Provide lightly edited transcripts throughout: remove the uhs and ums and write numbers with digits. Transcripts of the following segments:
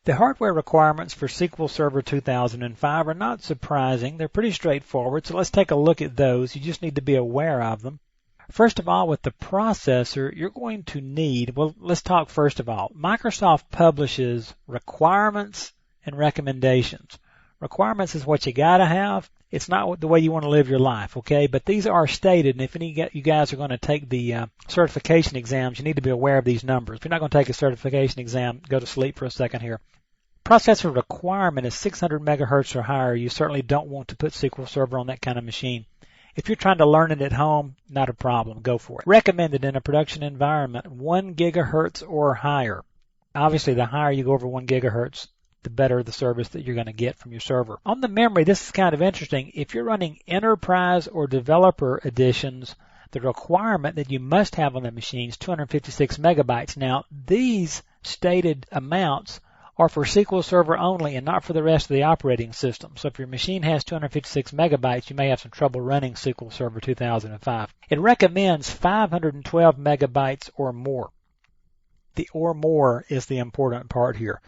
The hardware requirements for SQL Server 2005 are not surprising. They're pretty straightforward, so let's take a look at those. You just need to be aware of them. First of all, with the processor, you're going to need, well, let's talk first of all. Microsoft publishes requirements and recommendations. Requirements is what you got to have. It's not the way you want to live your life, okay? But these are stated, and if any of you guys are going to take the certification exams, you need to be aware of these numbers. If you're not going to take a certification exam, go to sleep for a second here. Processor requirement is 600 megahertz or higher. You certainly don't want to put SQL Server on that kind of machine. If you're trying to learn it at home, not a problem. Go for it. Recommended in a production environment, 1 gigahertz or higher. Obviously, the higher you go over 1 gigahertz, the better the service that you're going to get from your server. On the memory, this is kind of interesting. If you're running enterprise or developer editions, the requirement that you must have on the machine is 256 megabytes. Now, these stated amounts are for SQL Server only and not for the rest of the operating system. So if your machine has 256 megabytes, you may have some trouble running SQL Server 2005. It recommends 512 megabytes or more. The or more is the important part here.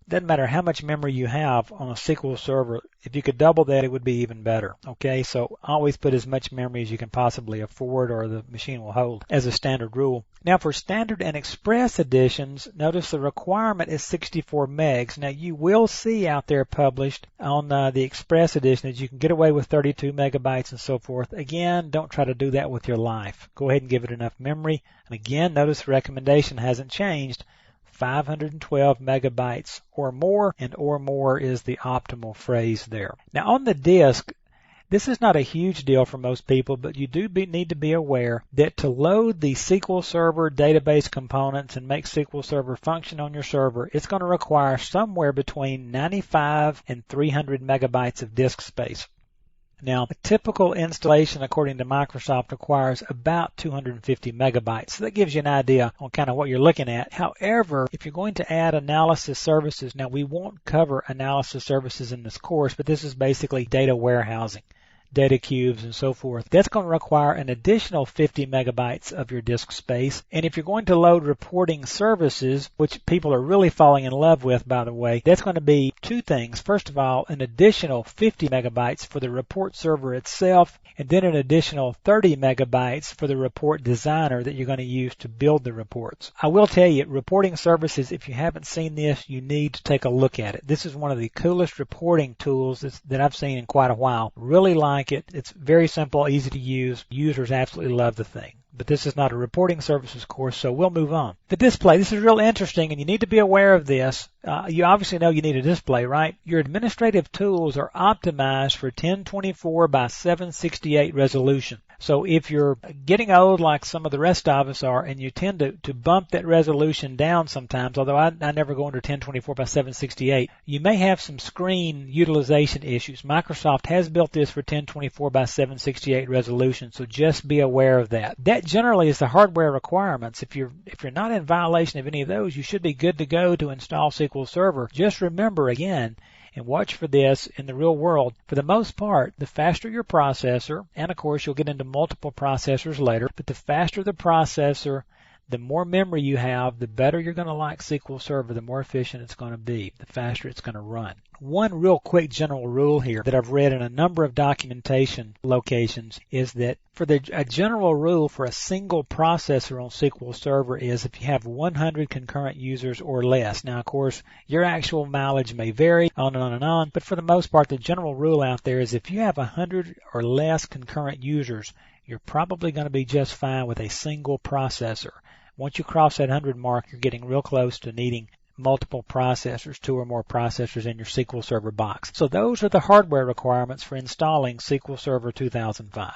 Doesn't matter how much memory you have on a SQL Server. If you could double that, it would be even better. Okay, so always put as much memory as you can possibly afford or the machine will hold as a standard rule. Now for standard and express editions, notice the requirement is 64 megs. Now you will see out there published on the express edition that you can get away with 32 megabytes and so forth. Again, don't try to do that with your life. Go ahead and give it enough memory. And again, notice the recommendation hasn't changed. 512 megabytes or more, and or more is the optimal phrase there. Now on the disk, this is not a huge deal for most people, but you do need to be aware that to load the SQL Server database components and make SQL Server function on your server, it's going to require somewhere between 95 and 300 megabytes of disk space. Now, a typical installation, according to Microsoft, requires about 250 megabytes. So that gives you an idea on kind of what you're looking at. However, if you're going to add analysis services, now we won't cover analysis services in this course, but this is basically data warehousing, data cubes and so forth. That's going to require an additional 50 megabytes of your disk space. And if you're going to load reporting services, which people are really falling in love with, by the way, that's going to be two things. First of all, an additional 50 megabytes for the report server itself, and then an additional 30 megabytes for the report designer that you're going to use to build the reports. I will tell you, reporting services, if you haven't seen this, you need to take a look at it. This is one of the coolest reporting tools that I've seen in quite a while. Really like it. It's very simple, easy to use. Users absolutely love the thing. But this is not a reporting services course, so we'll move on. The display, this is real interesting, and you need to be aware of this. You obviously know you need a display, right? Your administrative tools are optimized for 1024 by 768 resolution. So if you're getting old like some of the rest of us are, and you tend to bump that resolution down sometimes, although I never go under 1024 by 768, you may have some screen utilization issues. Microsoft has built this for 1024 by 768 resolution, so just be aware of that. That generally is the hardware requirements. If you're not in violation of any of those, you should be good to go to install SQL Server. Just remember again, and watch for this in the real world, for the most part, the faster your processor, and of course you'll get into multiple processors later, but the faster the processor, the more memory you have, the better you're going to like SQL Server, the more efficient it's going to be, the faster it's going to run. One real quick general rule here that I've read in a number of documentation locations is that a general rule for a single processor on SQL Server is if you have 100 concurrent users or less. Now, of course, your actual mileage may vary, on and on and on, but for the most part, the general rule out there is if you have 100 or less concurrent users, you're probably going to be just fine with a single processor. Once you cross that 100 mark, you're getting real close to needing multiple processors, 2 or more processors in your SQL Server box. So those are the hardware requirements for installing SQL Server 2005.